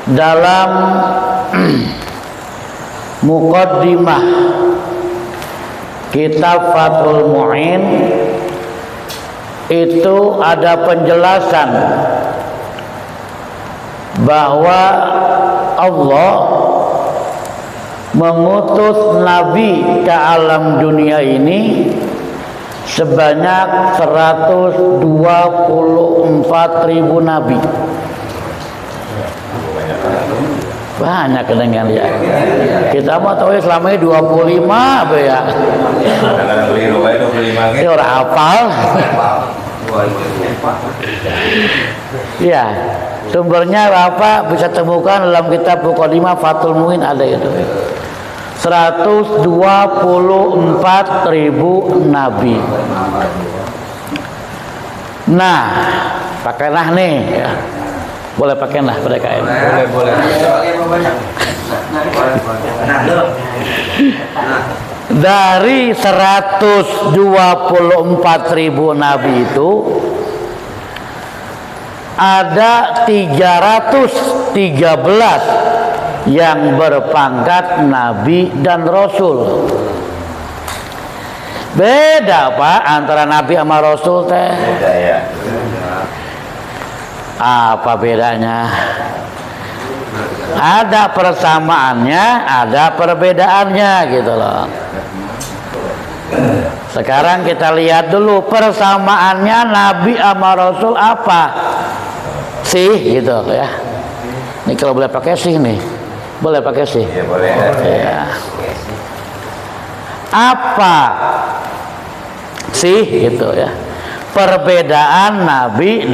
dalam muqaddimah kitab Fathul Mu'in itu ada penjelasan bahwa Allah mengutus Nabi ke alam dunia ini sebanyak 124.000 Nabi. Banyak dengan ya. Kita mau tahu selama ini 25 apa ya? Ini orang hafal. Ya, sumbernya apa bisa temukan dalam kitab Muqaddimah Fathul Mu'in ada itu. 124.000 Nabi. Nah, pakailah nih ya. Boleh pakai nah mereka ini. Boleh. Dari 124.000 Nabi itu ada 313 yang berpangkat Nabi dan Rasul. Beda Pak antara Nabi sama Rasul teh. Beda ya. Apa bedanya? Ada persamaannya, ada perbedaannya gitu loh. Sekarang kita lihat dulu persamaannya Nabi sama Rasul apa sih gitu ya. Ini kalau boleh pakai sih nih, boleh pakai sih. Ya, boleh. Ya. Apa sih gitu ya? Perbedaan Nabi,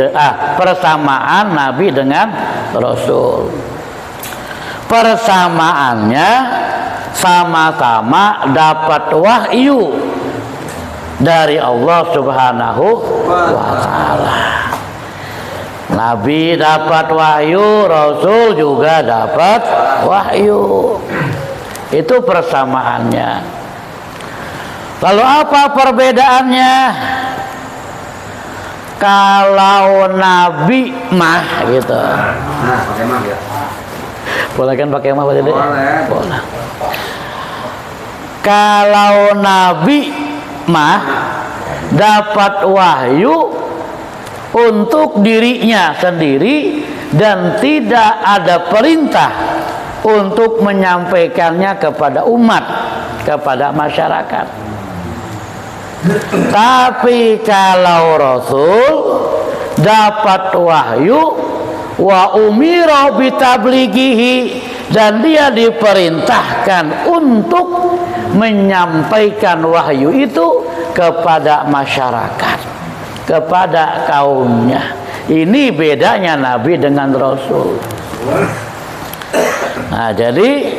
persamaan Nabi dengan Rasul. Persamaannya sama-sama dapat wahyu dari Allah Subhanahu wa Ta'ala. Nabi dapat wahyu, Rasul juga dapat wahyu. Itu persamaannya. Lalu apa perbedaannya? Kalau Nabi mah gitu. Nah, pakai mah ya. Boleh kan pakai mah Pak Dede? Boleh. Kalau Nabi mah dapat wahyu untuk dirinya sendiri dan tidak ada perintah untuk menyampaikannya kepada umat, kepada masyarakat. Tapi kalau Rasul dapat wahyu wa umira bitablighihi dan dia diperintahkan untuk menyampaikan wahyu itu kepada masyarakat, kepada kaumnya. Ini bedanya Nabi dengan Rasul. Nah, jadi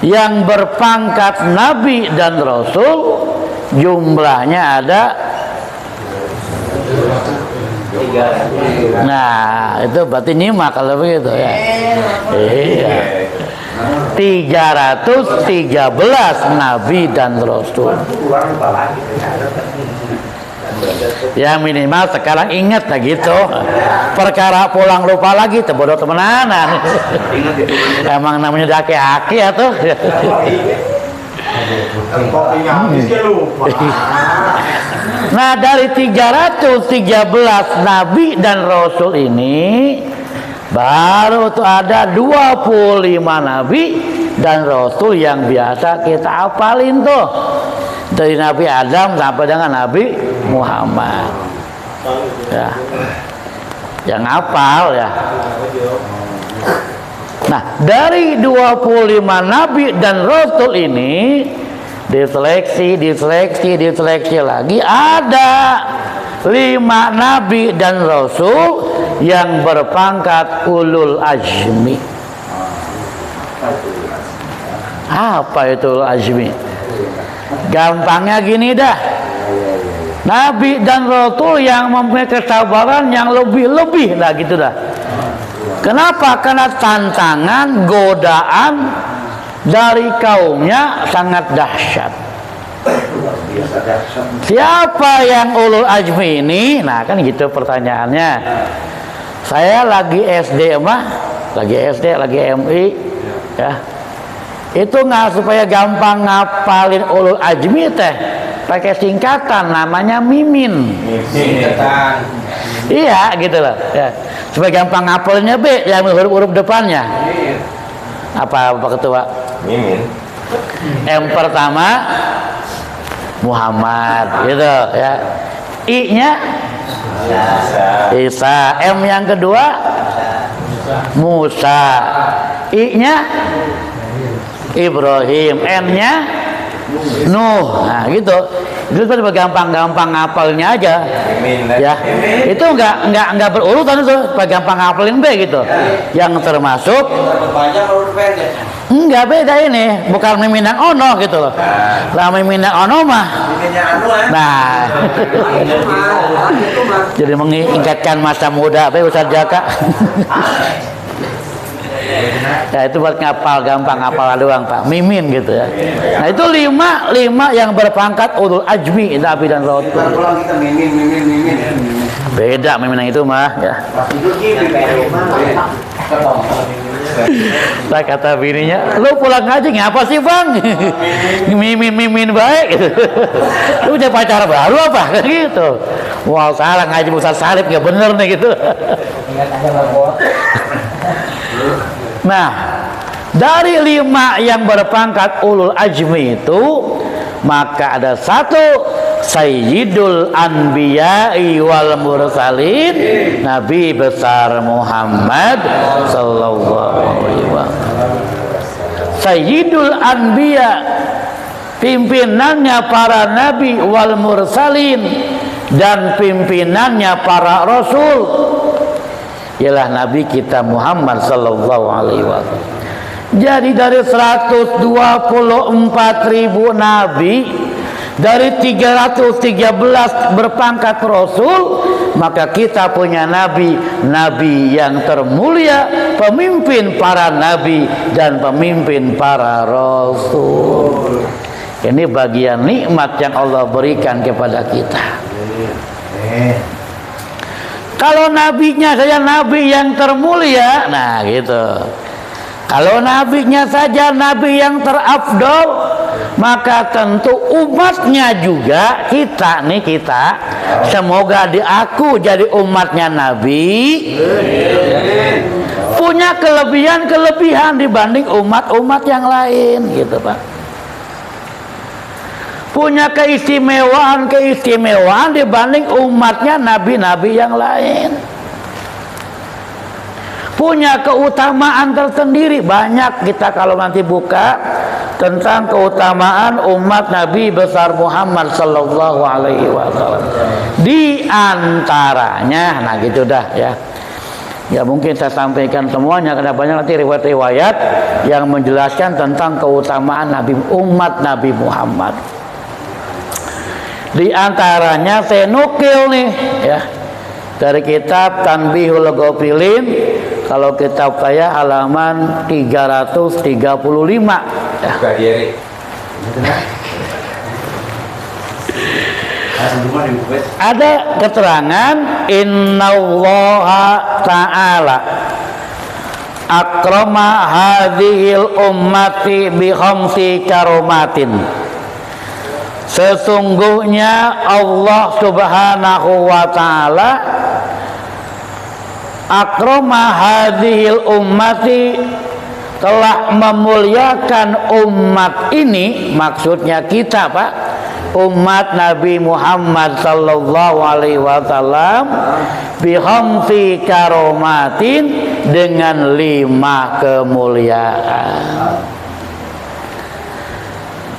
yang berpangkat Nabi dan Rasul jumlahnya ada. Nah, itu berarti nyimak kalau begitu ya. Iya. 313 Nabi dan Rasul. Ya minimal sekarang ingat lah gitu. Perkara pulang lupa lagi bodoh temenanan. Emang namanya daki-aki ya tuh. Nah, dari 313 Nabi dan Rasul ini baru tuh ada 25 Nabi dan Rasul yang biasa kita hafalin tuh, dari Nabi Adam sampai dengan Nabi Muhammad ya, yang hafal ya. Nah, dari 25 Nabi dan Rasul ini diseleksi lagi ada 5 Nabi dan Rasul yang berpangkat ulul azmi. Apa itu ulul azmi? Gampangnya gini dah, Nabi dan Rasul yang mempunyai kesabaran yang lebih-lebih lah gitu dah. Kenapa? Karena tantangan, godaan dari kaumnya sangat dahsyat. Siapa yang ulul azmi ini? Nah kan gitu pertanyaannya. Saya lagi SD mah lagi SD, lagi MI, ya. Itu nggak supaya gampang ngapalin ulul ajmi teh, pakai singkatan namanya mimin. Singkatan. Iya, gitu loh. Ya. Supaya gampang ngapalinnya B, yang huruf-huruf depannya. Apa Ketua? Mimin. M pertama Muhammad, gitu ya. I-nya Isa. M yang kedua Musa. I-nya Ibrahim. N-nya Nuh. Nah, gitu. Itu kan gampang-gampang ngapalnya aja. Ya. Itu enggak berurutan itu, gampang ngapalin B gitu. Yang termasuk enggak beda ini, bukan miminang ono gitu loh. Lah miminang ono mah. Nah. Jadi mengingatkan masa muda Pak Ustaz Jaka. Ya itu buat ngapal, gampang ngapal doang Pak, mimin gitu ya. Nah itu lima yang berpangkat ulul ajmi Nabi dan Rasul. Beda mimin yang itu mah ya. Lah kata bininya, lu pulang ngaji ngapa sih bang? Mimin baik. Lu punya pacar baru apa? Gitu. Wah salah ngaji Ustaz Salib gak bener nih gitu. Nah, dari 5 yang berpangkat ulul ajmi itu, maka ada satu Sayyidul Anbiya'i wal Mursalin, Nabi besar Muhammad sallallahu alaihi wasallam. Sayyidul Anbiya, pimpinannya para nabi wal mursalin, dan pimpinannya para rasul, ialah Nabi kita Muhammad sallallahu alaihi wasallam. Jadi dari 124.000 nabi, dari 313 berpangkat rasul, maka kita punya nabi yang termulia, pemimpin para nabi dan pemimpin para rasul. Ini bagian nikmat yang Allah berikan kepada kita. Kalau nabinya saja nabi yang termulia, nah gitu. Kalau nabinya saja nabi yang terafdol, maka tentu umatnya juga, kita semoga diaku jadi umatnya nabi, punya kelebihan dibanding umat-umat yang lain, gitu Pak. Punya keistimewaan dibanding umatnya nabi-nabi yang lain. Punya keutamaan tersendiri. Banyak kita kalau nanti buka tentang keutamaan umat Nabi besar Muhammad sallallahu alaihi wasallam. Di antaranya, nah gitu dah ya. Ya mungkin saya sampaikan semuanya karena banyak nanti riwayat-riwayat yang menjelaskan tentang keutamaan umat Nabi Muhammad. Di antaranya saya nukil nih ya dari kitab Tanbihul Ghafilin, kalau kitab saya halaman 335 ya. Ada keterangan innallaha ta'ala akrama hadhil ummati bi khamsi karomatin. Sesungguhnya Allah subhanahu wa ta'ala akrama hadhil ummati, telah memuliakan umat ini, maksudnya kita Pak, umat Nabi Muhammad sallallahu alaihi wasallam, bi khamsi karomatin, dengan 5 kemuliaan.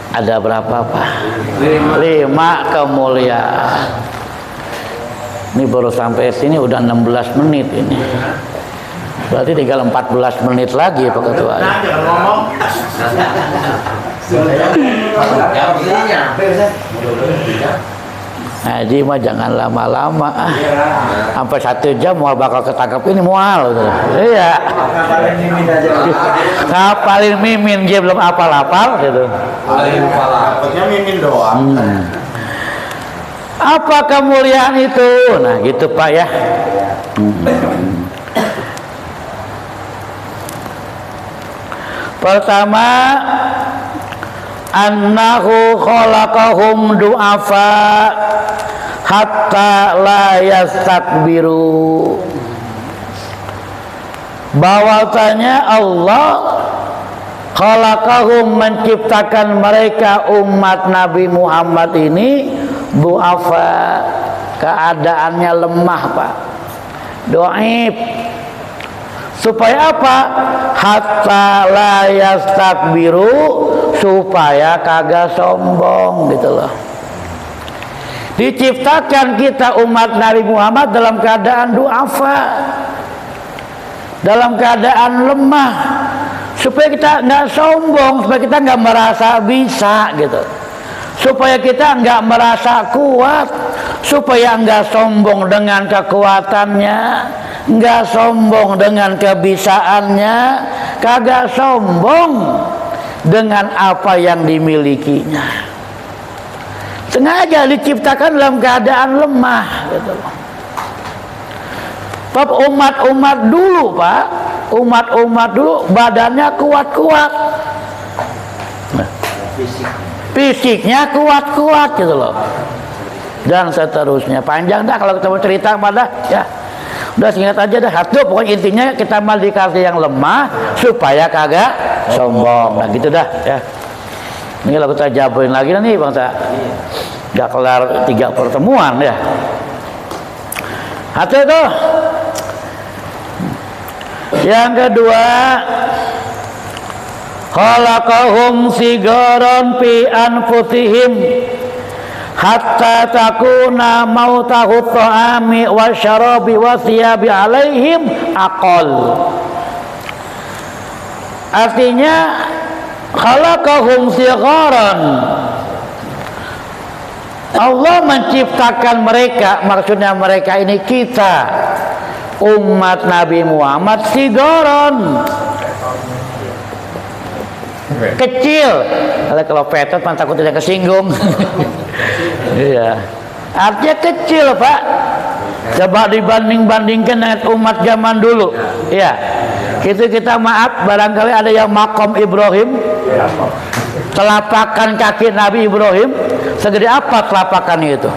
Ada berapa Pak? 5 kemuliaan. Ini baru sampai sini udah 16 menit ini. Berarti tinggal 14 menit lagi Pak Ketua. Ngaji mah jangan lama-lama. Sampai 1 jam mau bakal ketangkep ini mual. Iya. Ngapalin mimin dia belum apal-apal gitu. Apalnya mimin doang. Apa kemuliaan itu? Nah gitu Pak ya. Pertama, annahu khalaqahum du'afa hatta la yastakbiru. Bahwasanya Allah khalaqahum menciptakan mereka umat Nabi Muhammad ini du'afa, keadaannya lemah Pak, doib. Supaya apa? Hatta la yastakbiru, supaya kagak sombong gitu loh. Diciptakan kita umat Nabi Muhammad dalam keadaan du'afa, dalam keadaan lemah, supaya kita nggak sombong, supaya kita nggak merasa bisa gitu, supaya kita nggak merasa kuat, supaya nggak sombong dengan kekuatannya, nggak sombong dengan kebisaannya, kagak sombong dengan apa yang dimilikinya. Sengaja diciptakan dalam keadaan lemah gitu. Umat-umat dulu Pak, umat-umat dulu badannya kuat-kuat, fisiknya kuat-kuat gitu loh, dan seterusnya. Panjang dah kalau kita mau cerita pada ya. Udah singkat aja dah. Satu pokoknya intinya kita mal dikasih yang lemah supaya kagak sombong. Nah gitu dah ya. Ini kalau kita jabarin lagi nih bangsa, gak kelar 3 pertemuan ya. Satu itu. Yang kedua, khalaqahum sigaran fi anfusihim hatta takuna mautahu ta'ami wa syarabi wa thiyabi alaihim aqal. Artinya khalaqahum sigaran, Allah menciptakan mereka, maksudnya mereka ini kita umat Nabi Muhammad sigaran, kecil. Kalau petot kan takut tidak kesinggung. Iya, artinya kecil Pak. Coba dibanding-bandingkan dengan umat zaman dulu. Ya, kita maaf barangkali ada yang makom Ibrahim, telapakan kaki Nabi Ibrahim segede apa telapakannya itu?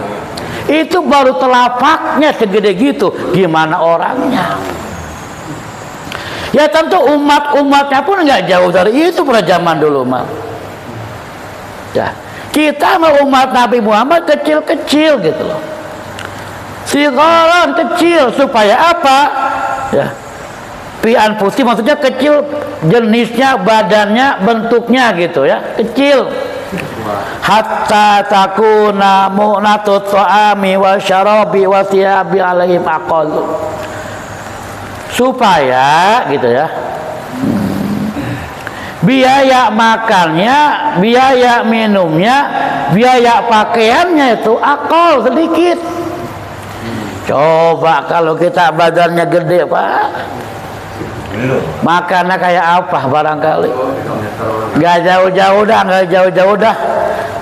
Itu baru telapaknya segede gitu, gimana orangnya? Ya tentu umat-umatnya pun nggak jauh dari itu pada zaman dulu Mas. Ya, kita mau umat Nabi Muhammad kecil-kecil gitu loh. Sigaran kecil supaya apa? Ya. Pian putih maksudnya kecil, jenisnya, badannya, bentuknya gitu ya, kecil. Hatta takuna mu'natut ta'ami wa syarabi wa thiyabi alaihim aqal. Supaya gitu ya, biaya makannya, biaya minumnya, biaya pakaiannya itu akal sedikit. Coba kalau kita badannya gede Pak, makannya kayak apa barangkali? Gak jauh-jauh dah.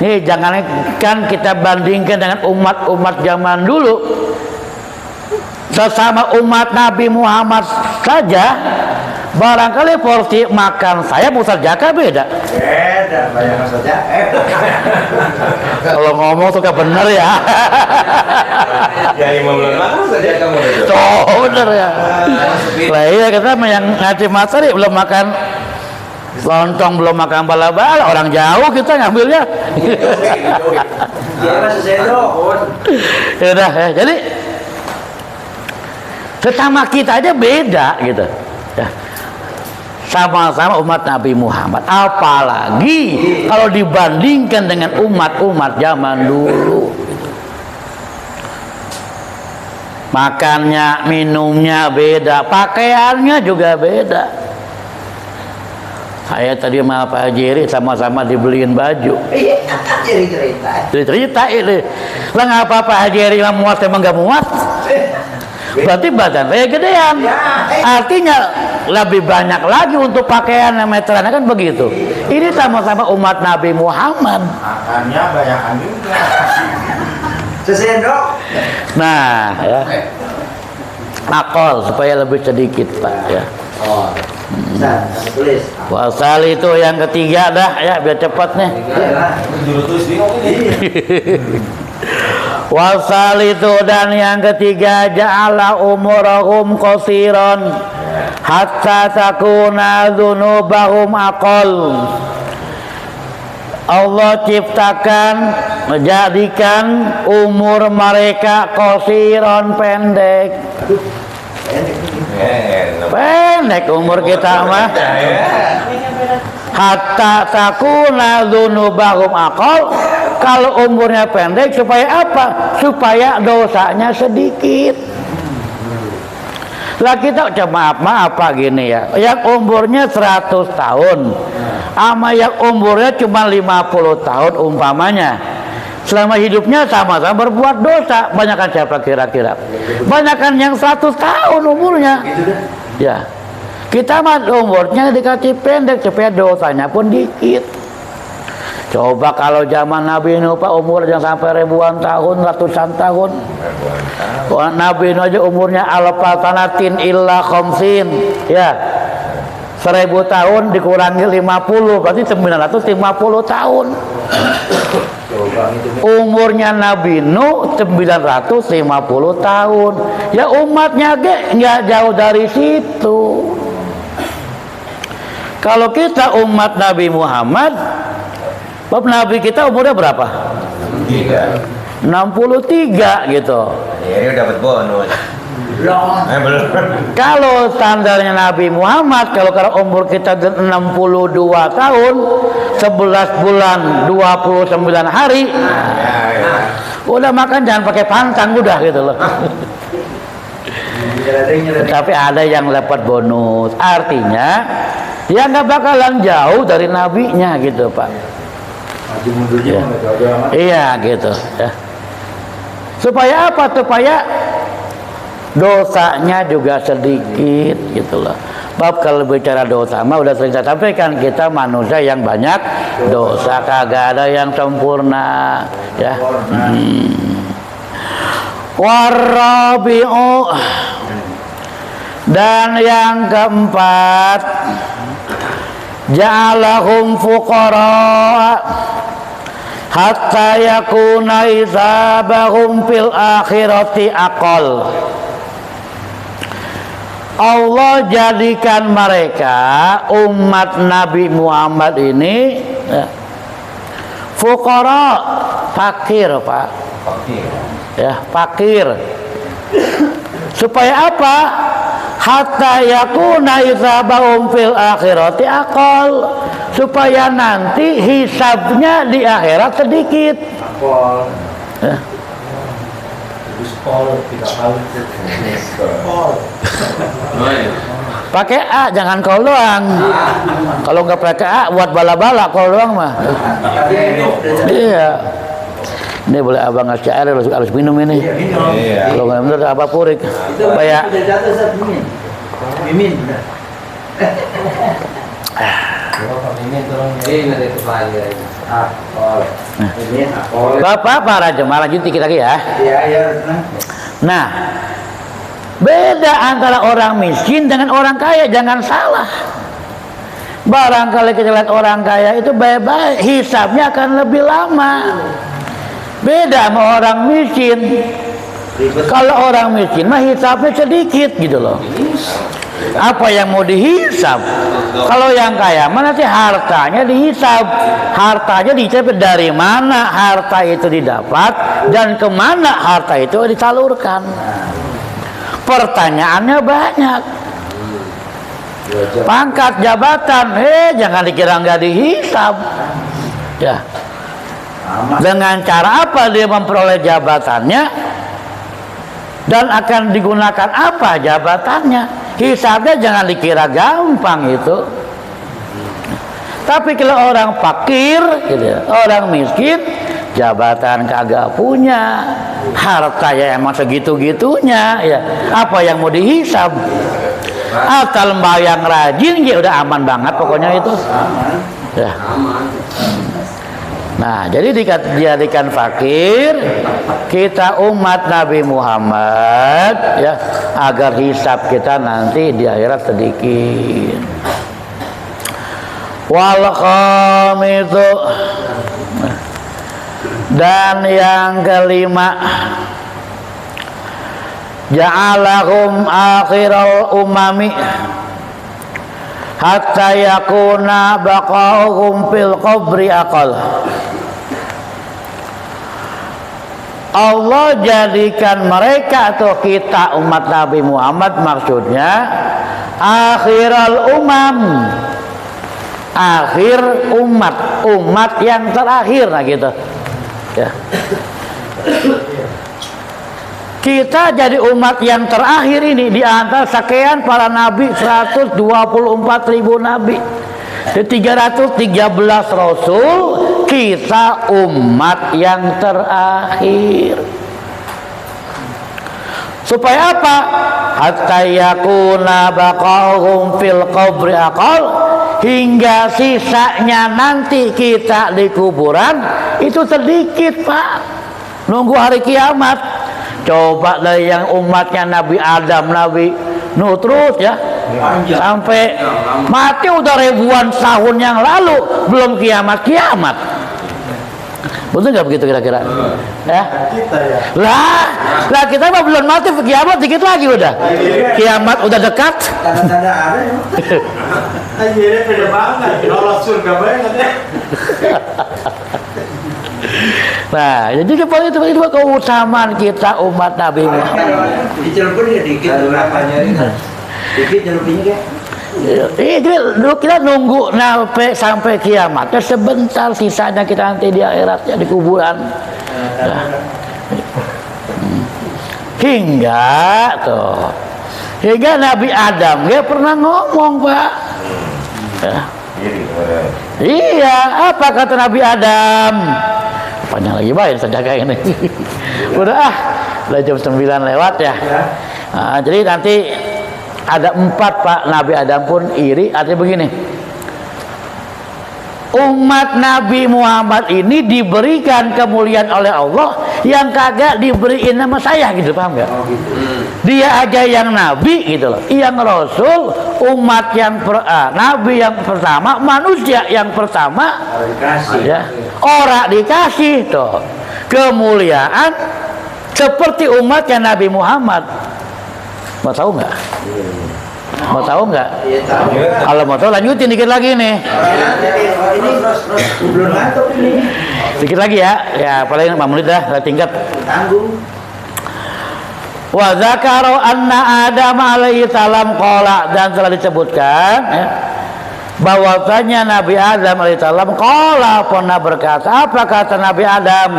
Nih jangankan kita bandingkan dengan umat-umat zaman dulu, sesama umat Nabi Muhammad saja, barangkali porsi makan saya Ustaz Jaka beda. Beda, bayangkan saja. Kalau ngomong suka bener ya. Ya 5 bulan makan saja kamu itu. Tuh bener ya. Lah iya kita yang ngaji materi belum makan lontong, belum makan bala-bala, orang jauh kita ngambilnya. Ya masih sendok. Ya udah ya. Jadi sesama kita aja beda gitu ya. Sama-sama umat Nabi Muhammad, apalagi kalau dibandingkan dengan umat-umat zaman dulu gitu. Makannya, minumnya beda, pakaiannya juga beda. Saya tadi sama Pak Haji sama-sama dibeliin baju. Iya, Cerita ini. Lah ngapa Pak Haji muat emang gak muat? Berarti badan saya gedean. Artinya lebih banyak lagi untuk pakaian yang meteran, kan begitu. Ini sama-sama umat Nabi Muhammad. Makannya banyakan juga. Sesendok. Nah, ya. Akal supaya lebih sedikit, Pak, ya. Oh. Tulis. Wasal itu yang ketiga dah ya, biar cepat nih. Juru tulis bingung ini. Wasal itu dan yang ketiga ja'ala umurahum qasiran hatta takuna dzunubahum aqal. Allah ciptakan, menjadikan umur mereka qasiran, pendek. Pendek umur kita mah. Hatta takuna dzunubahum aqal. Kalau umurnya pendek supaya apa? Supaya dosanya sedikit. Lah kita maaf apa gini ya. Yang umurnya 100 tahun sama yang umurnya cuma 50 tahun umpamanya. Selama hidupnya sama-sama berbuat dosa. Banyakan siapa kira-kira? Banyakan yang 100 tahun umurnya. Ya. Kita mah umurnya dikasih pendek supaya dosanya pun dikit. Coba kalau zaman Nabi Nuh Pak umurnya sampai ribuan tahun, ratusan tahun. Nabi Nuh aja umurnya alfatanatin illa khamsin. Ya. 1000 tahun dikurangi 50 berarti 950 tahun. Umurnya Nabi Nuh 950 tahun. Ya umatnya nggak jauh dari situ. Kalau kita umat Nabi Muhammad, Bapak Nabi kita umurnya berapa? 63 gitu. Ya, ini dapat bonus. Belum. Kalau standarnya Nabi Muhammad, kalau umur kita 62 tahun, 11 bulan, 29 hari, udah makan jangan pakai pantang udah gitu loh. Tapi ada yang dapat bonus, artinya ya nggak bakalan jauh dari nabinya gitu Pak. Ya. Iya gitu ya. Supaya apa? Supaya dosanya juga sedikit gitu loh. Bab kalau bicara dosa mah udah sering saya sampaikan, kita manusia yang banyak dosa, kagak ada yang sempurna ya. Warabi'u, dan yang keempat ja'alahum fuqara hatta yakuna hisabahum fil akhirati aqal. Allah jadikan mereka umat Nabi Muhammad ini ya, fuqara, fakir Pak. Ya, fakir. Supaya apa? Hatta yakuna hisabahum fil akhirati aqal. Supaya nanti hisabnya di akhirat sedikit. Ya. Pakai A, jangan kau doang. Kalau nggak pakai A, buat bala-bala kau doang mah. Iya. Ini boleh abang ngasih air, harus minum ini. Kalau nggak bener apa purik. Supaya. Bapak para jemaah lanjut dikit lagi ya. Nah, beda antara orang miskin dengan orang kaya, jangan salah. Barangkali kita lihat orang kaya itu baik-baik, hisabnya akan lebih lama. Beda sama orang miskin. Kalau orang miskin mah hisabnya sedikit gitu loh. Apa yang mau dihisab? Kalau yang kaya mana sih hartanya dihisab? Hartanya dihisab dari mana harta itu didapat dan kemana harta itu disalurkan. Pertanyaannya banyak. Pangkat jabatan, jangan dikira nggak dihisab. Ya. Dengan cara apa dia memperoleh jabatannya dan akan digunakan apa jabatannya? Hisabnya jangan dikira gampang itu. Tapi kalau orang fakir, gitu, orang miskin, jabatan kagak punya, hartanya emang segitu-gitunya, ya. Apa yang mau dihisab? Asal yang rajin, ya udah aman banget pokoknya itu. Ya. Nah, jadi dijadikan fakir kita umat Nabi Muhammad ya, agar hisab kita nanti di akhirat sedikit. Wal khamisu, dan yang kelima, ja'alahum akhiral umami hatta yakuna baqa'uhum fil qabri aqal. Allah jadikan mereka atau kita umat Nabi Muhammad, maksudnya akhiral umam, akhir umat yang terakhir, nah gitu ya. Kita jadi umat yang terakhir ini di antara sekian para nabi, 124.000 nabi, 313 rasul, kita umat yang terakhir. Supaya apa? Hatta yakuna baqahum fil qabri aqal, hingga sisanya nanti kita di kuburan itu sedikit, Pak. Nunggu hari kiamat. Coba dari yang umatnya Nabi Adam, Nabi Nuh terus ya, sampai mati udah ribuan tahun yang lalu, belum kiamat. Betul nggak begitu kira-kira? Ya? Lah kita mah belum mati, kiamat dikit lagi udah. Kiamat udah dekat. Tanda-tanda ada ya. Akhirnya beda banget, lolos surga banget ya. Nah, jadi itu keutamaan kita umat Nabi Muhammad. Dicelupin ya dikit berapanya kan? Dikit celupinnya Dulu kita nunggu sampai kiamat. Sebentar sisanya kita nanti di akhiratnya di kuburan. Nah. Hingga Nabi Adam dia pernah ngomong, Pak. Ya. Iya, apa kata Nabi Adam? Panjang lagi baik saja kayak ini. Udah jam 9 lewat ya. Nah, jadi nanti ada 4, Pak. Nabi Adam pun iri. Artinya begini, umat Nabi Muhammad ini diberikan kemuliaan oleh Allah yang kagak diberiin nama saya, gitu, paham nggak? Dia aja yang nabi gitu loh, yang rasul, umat yang nabi yang pertama, manusia yang pertama, ya, orang dikasih tuh kemuliaan seperti umatnya Nabi Muhammad. Mau tahu nggak? Mau tahu nggak? Kalau mau tahu lanjutin dikit lagi nih. Ini belum ngantuk ini. Dikit lagi ya paling 5 menit dah tingkat. Tanggung. Wa zakaru anna Adam alaihi salam qala, dan telah disebutkan ya, bahwasanya Nabi Adam alaihi salam qala, pernah berkata. Apa kata Nabi Adam?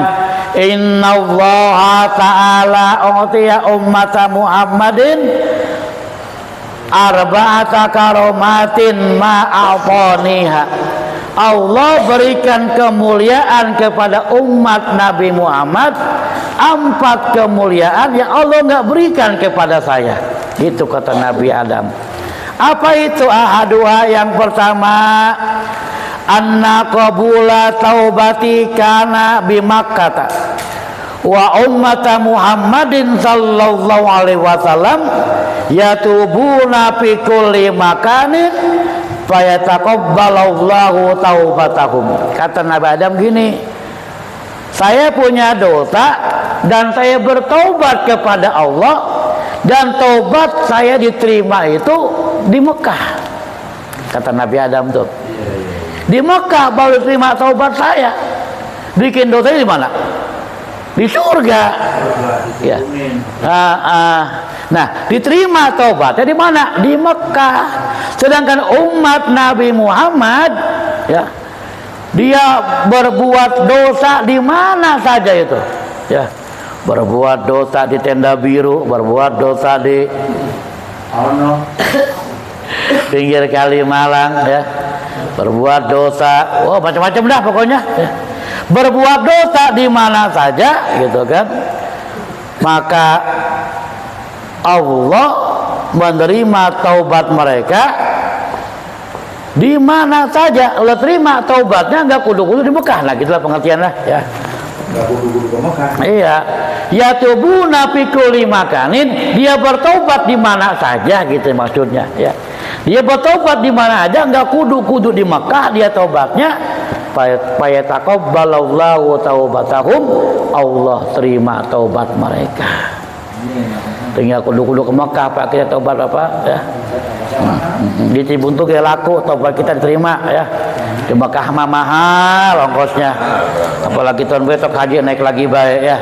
Innallaha ta'ala utiya ummata Muhammadin arba'ata karomatin ma'afoniha. Allah berikan kemuliaan kepada umat Nabi Muhammad 4 kemuliaan yang Allah nggak berikan kepada saya. Itu kata Nabi Adam. Apa itu? Ahadua, yang pertama, anna qabula taubati kana bi Makkah wa ummata Muhammadin sallallahu alaihi wasallam yatubuna fi kulli makanin fayataqabbalallahu taubatahum. Kata Nabi Adam gini, saya punya dosa dan saya bertobat kepada Allah, dan tobat saya diterima itu di Mekah. Kata Nabi Adam tuh, di Mekah baru terima tobat saya. Bikin dosanya di mana? Di surga. Ya. Nah, diterima tobatnya di mana? Di Mekah. Sedangkan umat Nabi Muhammad, ya, dia berbuat dosa di mana saja itu, ya, berbuat dosa di Tenda Biru, berbuat dosa di pinggir Kali Malang, ya, berbuat dosa, macam-macam dah pokoknya, ya. Berbuat dosa di mana saja, gitu kan, maka Allah menerima taubat mereka di mana saja. Allah terima taubatnya, nggak kudu-kudu di Mekah. Nah, gitulah pengertiannya, ya. Nggak kudu-kudu ke Mekah. Iya, ya tubuna fi kulli makanin, dia bertobat di mana saja, gitu maksudnya, ya. Dia bertobat di mana aja, nggak kudu di Mekah dia tobatnya. Fayataqabbalallahu taubatahum, Allah terima taubat mereka. Tinggal kudu ke Mekah Pak, kita tobat apa ya. Di Cibuntu kayak laku, tobat kita diterima ya. Di Mekah mah mahal ongkosnya. Apalagi tahun besok haji naik lagi baik ya.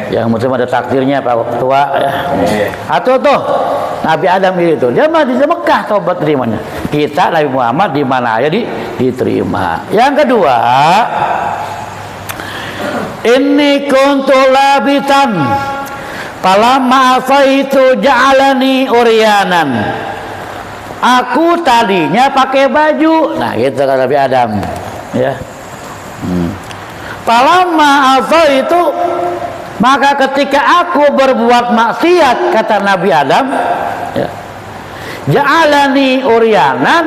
Yang mesti ada takdirnya Pak tua ya. Atau tuh Nabi Adam itu dia mah di Mekah tobat terimanya. Kita Nabi Muhammad di mana aja diterima. Yang kedua, inni kuntu labitan falamma afaitu ja'alani uryanan. Aku tadinya pakai baju. Nah, gitu kata Nabi Adam ya. Falamma afaitu, maka ketika aku berbuat maksiat, kata Nabi Adam ya, ja'alani uryanan,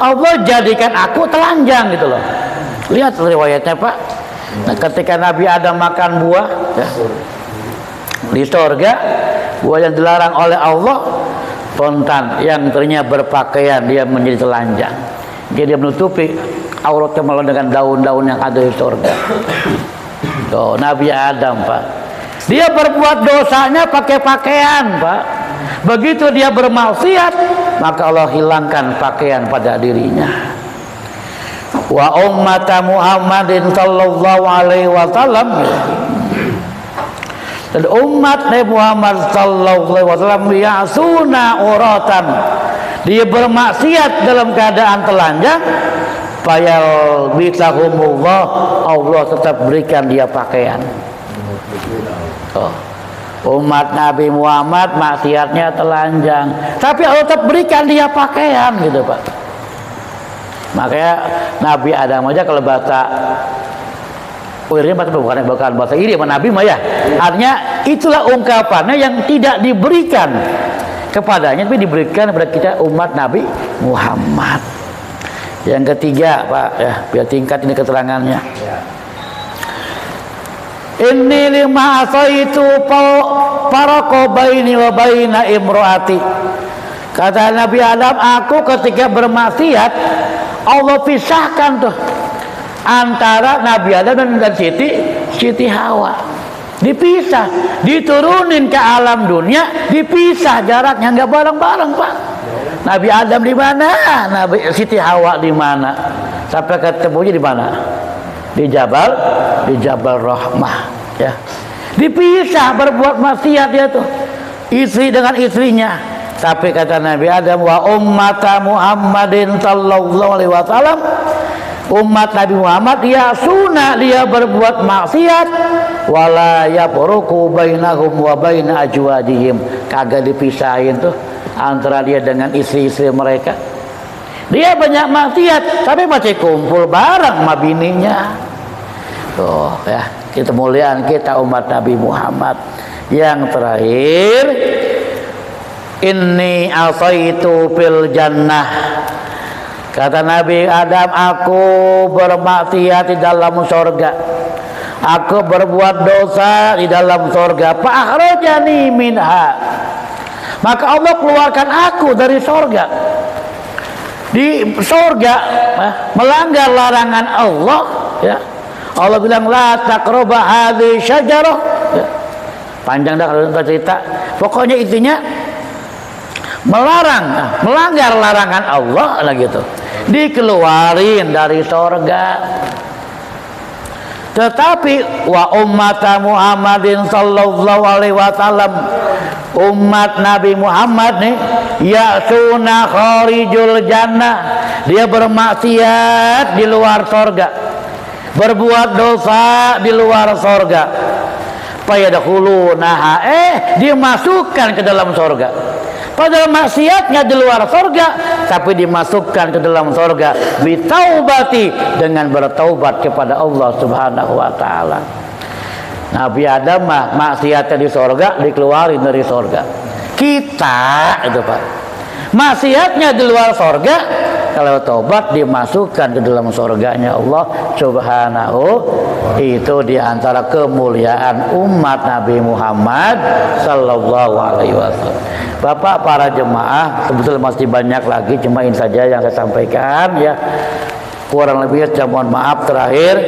Allah jadikan aku telanjang gitu loh. Lihat riwayatnya Pak. Nah, ketika Nabi Adam makan buah ya, di surga, buah yang dilarang oleh Allah, spontan yang ternyata berpakaian dia menjadi telanjang. Jadi dia menutupi auratnya malah dengan daun-daun yang ada di surga. Tuh Nabi Adam Pak, dia berbuat dosanya pakai pakaian Pak. Begitu dia bermaksiat, maka Allah hilangkan pakaian pada dirinya. Wa ummata Muhammadin sallallahu alaihi wasallam, dan umat Nabi Muhammad sallallahu alaihi wasallam ya'suna uratan, dia bermaksiat dalam keadaan telanjang, fayal bisahumullah, Allah tetap berikan dia pakaian. Umat Nabi Muhammad maksiatnya telanjang, tapi Allah tetap berikan dia pakaian gitu Pak. Makanya Nabi Adam aja kalau bahasa bukan bahasa iri sama Nabi mah ya. Artinya itulah ungkapannya yang tidak diberikan kepadanya, tapi diberikan kepada kita umat Nabi Muhammad. Yang ketiga Pak ya, biar tingkat ini keterangannya. Inni lima asaitu faraqo baini wa baina imraati. Kata Nabi Adam, aku ketika bermaksiat Allah pisahkan tuh antara Nabi Adam dan Siti Hawa. Dipisah, diturunin ke alam dunia, dipisah jaraknya, nggak bareng-bareng Pak. Nabi Adam di mana? Nabi Siti Hawa di mana? Sampai ketemunya di mana? Di Jabal Rahmah ya. Dipisah, berbuat maksiat dia tuh. Istri dengan istrinya. Tapi kata Nabi Adam, wa ummata Muhammadin sallallahu alaihi wasallam, umat Nabi Muhammad ya'suna, dia berbuat maksiat, wala yafruqu bainahum wa baina ajwadihim, kagak dipisahin tuh antara dia dengan istri-istri mereka. Dia banyak maksiat tapi masih kumpul bareng sama bininya. Tuh ya, kita muliaan kita umat Nabi Muhammad. Yang terakhir, inni asaitu fil jannah. Kata Nabi Adam, aku bermaksiat di dalam surga, aku berbuat dosa di dalam surga. Fa akhrajani minha, maka Allah keluarkan aku dari surga. Di surga melanggar larangan Allah ya. Allah bilang la taqrabu hadhihi syajarah ya. Panjang dah kalau cerita. Pokoknya intinya melarang, melanggar larangan Allah lah gitu. Dikeluarin dari surga. Tetapi wa ummata Muhammadin sallallahu alaihi wasallam, umat Nabi Muhammad nih, ya'suna kharijul jannah, dia bermaksiat di luar surga, berbuat dosa di luar surga. Fayadkhulunaha, dimasukkan ke dalam surga. Padahal maksiatnya di luar surga, tapi dimasukkan ke dalam surga bitaubati, dengan bertaubat kepada Allah Subhanahu wa taala. Nabi Adam mah maksiatnya di surga, dikeluarin dari surga. Kita itu Pak, maksiatnya di luar surga, kalau tobat dimasukkan ke dalam surganya Allah Subhanahu. Itu diantara kemuliaan umat Nabi Muhammad Sallallahu Alaihi Wasallam. Bapak para jemaah, sebetulnya masih banyak lagi, cuma ini saja yang saya sampaikan ya. Kurang lebih saya mohon maaf terakhir.